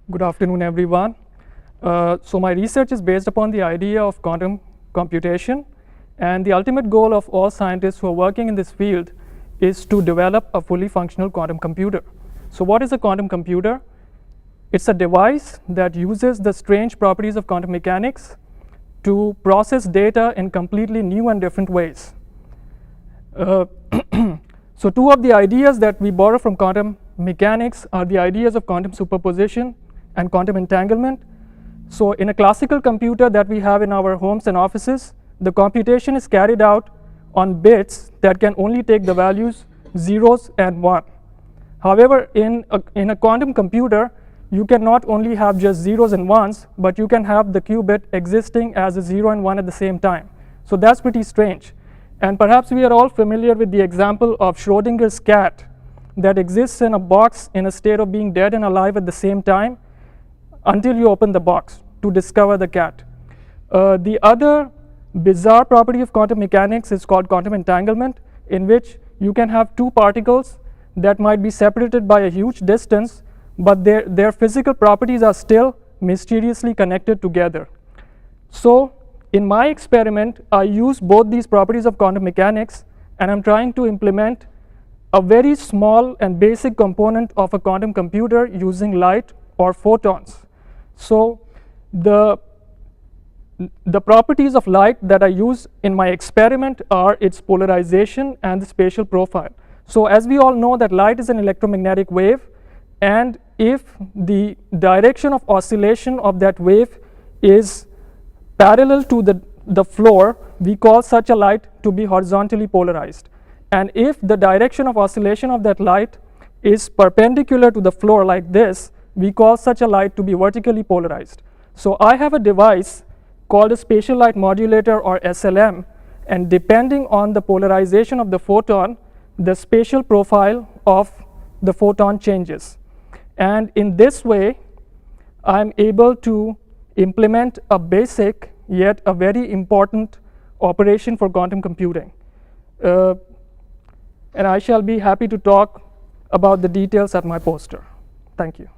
Good afternoon, everyone. So my research is based upon the idea of quantum computation, and the ultimate goal of all scientists who are working in this field is to develop a fully functional quantum computer. So what is a quantum computer? It's a device that uses the strange properties of quantum mechanics to process data in completely new and different ways. So two of the ideas that we borrow from quantum mechanics are the ideas of quantum superposition and quantum entanglement. So in a classical computer that we have in our homes and offices, the computation is carried out on bits that can only take the values 0s and 1. However, in a quantum computer, you can not only have just 0s and 1s, but you can have the qubit existing as a 0 and 1 at the same time. So that's pretty strange. And perhaps we are all familiar with the example of Schrodinger's cat that exists in a box in a state of being dead and alive at the same time until you open the box to discover the cat. The other bizarre property of quantum mechanics is called quantum entanglement, in which you can have two particles that might be separated by a huge distance, but their physical properties are still mysteriously connected together. So in my experiment, I use both these properties of quantum mechanics, and I'm trying to implement a very small and basic component of a quantum computer using light or photons. So the properties of light that I use in my experiment are its polarization and the spatial profile. So as we all know that light is an electromagnetic wave, and if the direction of oscillation of that wave is parallel to the floor, we call such a light to be horizontally polarized. And if the direction of oscillation of that light is perpendicular to the floor like this, we call such a light to be vertically polarized. So I have a device called a spatial light modulator, or SLM, and depending on the polarization of the photon, the spatial profile of the photon changes. And in this way, I'm able to implement a basic yet a very important operation for quantum computing. And I shall be happy to talk about the details at my poster. Thank you.